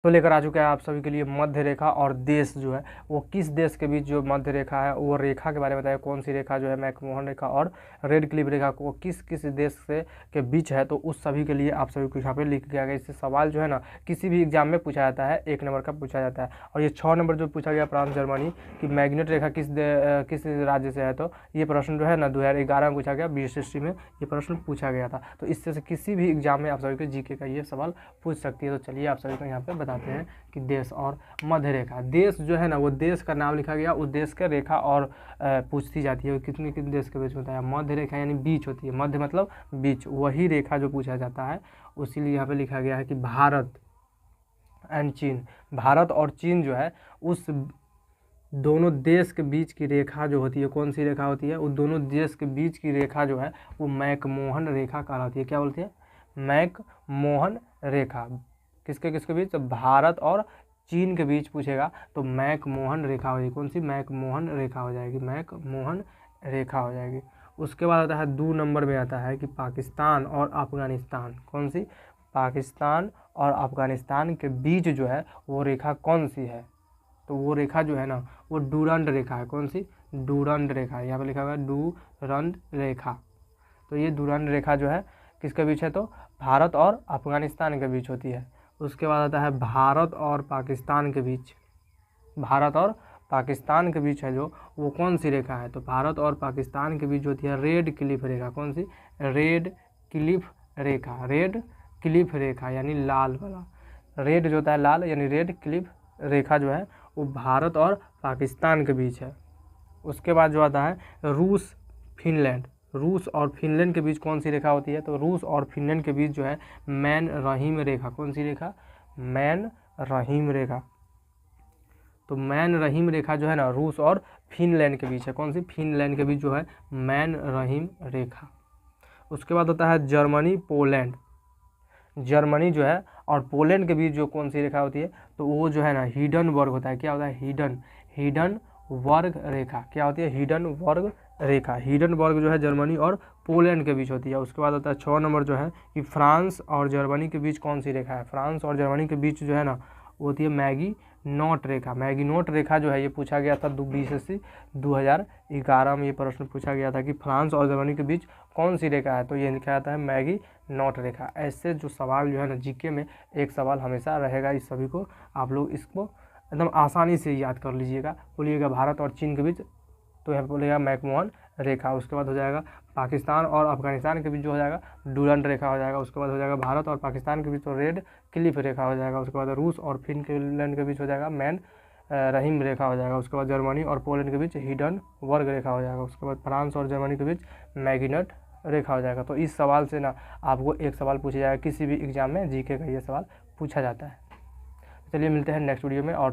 तो लेकर आ चुके हैं आप सभी के लिए मध्य रेखा और देश जो है वो किस देश के बीच जो मध्य रेखा है वो रेखा के बारे में बताया, कौन सी रेखा जो है मैकमोहन रेखा और रेड क्लिफ रेखा को किस किस देश से के बीच है। तो उस सभी के लिए आप सभी को यहाँ पे लिख दिया गया। इससे सवाल जो है ना किसी भी एग्जाम में पूछा जाता है, 1 नंबर का पूछा जाता है। और ये 6 नंबर जो पूछा गया फ्रांस जर्मनी की मैग्नेट रेखा किस राज्य से है, तो ये प्रश्न जो है ना 2011 में पूछा गया, BSSC में ये प्रश्न पूछा गया था। तो इससे से किसी भी एग्जाम में आप सभी को GK का ये सवाल पूछ सकती है। तो चलिए आप सभी को यहाँ पे बताते हैं कि देश और मध्य रेखा। देश जो है ना वो देश का नाम लिखा गया, उस देश का रेखा और पूछती जाती है कितने कितने देश के बीच होता है। मध्य रेखा यानी बीच होती है, मध्य मतलब बीच, वही रेखा जो पूछा जाता है। उसीलिए यहाँ पे लिखा गया है कि भारत एंड चीन, भारत और चीन जो है उस दोनों देश के बीच की रेखा जो होती है, कौन सी रेखा होती है, उस दोनों देश के बीच की रेखा जो है वो मैकमोहन रेखा कहलाती है। क्या बोलती है? मैकमोहन रेखा। किसके किसके बीच? भारत और चीन के बीच पूछेगा तो मैकमोहन रेखा हो जाएगी। कौन सी? मैकमोहन रेखा हो जाएगी, मैकमोहन रेखा हो जाएगी। उसके बाद आता है 2 नंबर में आता है कि पाकिस्तान और अफगानिस्तान। कौन सी? पाकिस्तान और अफगानिस्तान के बीच जो है वो रेखा कौन सी है, तो वो रेखा जो है ना वो डूरंड रेखा है। कौन सी? डूरंड रेखा है। यहाँ पे लिखा हुआ है डूरंड रेखा। तो ये डूरंड रेखा जो है किसके बीच है, तो भारत और अफगानिस्तान के बीच होती है। उसके बाद आता है भारत और पाकिस्तान के बीच, भारत और पाकिस्तान के बीच है जो वो कौन सी रेखा है, तो भारत और पाकिस्तान के बीच होती है रेड क्लिफ रेखा। कौन सी? रेड क्लिफ रेखा, रेड क्लिफ रेखा यानी लाल वाला। रेड जो होता है लाल, यानी रेड क्लिफ रेखा जो है वो भारत और पाकिस्तान के बीच है। उसके बाद जो आता है रूस फिनलैंड, रूस और फिनलैंड के बीच कौन सी रेखा होती है, तो रूस और फिनलैंड के बीच जो है मैन रहीम रेखा। कौन सी रेखा? मैन रहीम रेखा। तो मैन रहीम रेखा जो है ना रूस और फिनलैंड के बीच है। कौन सी? फिनलैंड के बीच जो है मैन रहीम रेखा। उसके बाद होता है जर्मनी पोलैंड, जर्मनी जो है और पोलैंड के बीच जो कौन सी रेखा होती है, तो वो जो है ना हिडनबर्ग होता है। क्या होता है? हिडनबर्ग रेखा। क्या होती है? हिडनबर्ग रेखा। हिडनबर्ग जो है जर्मनी और पोलैंड के बीच होती है। उसके बाद आता है 6 नंबर जो है कि फ्रांस और जर्मनी के बीच कौन सी रेखा है। फ्रांस और जर्मनी के बीच जो है ना वो होती है मैगिनोट रेखा। मैगिनोट रेखा जो है ये पूछा गया था BSSC 2011 में। ये प्रश्न पूछा गया था कि फ्रांस और जर्मनी के बीच कौन सी रेखा है, तो ये लिखा जाता है मैगिनोट रेखा। ऐसे जो सवाल जो है ना GK में एक सवाल हमेशा रहेगा। इस सभी को आप लोग इसको एकदम आसानी से याद कर लीजिएगा। बोलिएगा भारत और चीन के बीच, तो यहाँ पर बोलेगा मैकमोहन रेखा। उसके बाद हो जाएगा पाकिस्तान और अफगानिस्तान के बीच जो हो जाएगा डूरंड रेखा हो जाएगा। उसके बाद हो जाएगा भारत और पाकिस्तान के बीच तो रेड क्लिफ रेखा हो जाएगा। उसके बाद रूस और फिनलैंड के बीच हो जाएगा मैन रहीम रेखा हो जाएगा। उसके बाद जर्मनी और पोलैंड के बीच हिडनबर्ग रेखा हो जाएगा। उसके बाद फ्रांस और जर्मनी के बीच मैगिनोट रेखा हो जाएगा। तो इस सवाल से ना आपको एक सवाल पूछा जाएगा, किसी भी एग्जाम में GK का ये सवाल पूछा जाता है। चलिए मिलते हैं नेक्स्ट वीडियो में और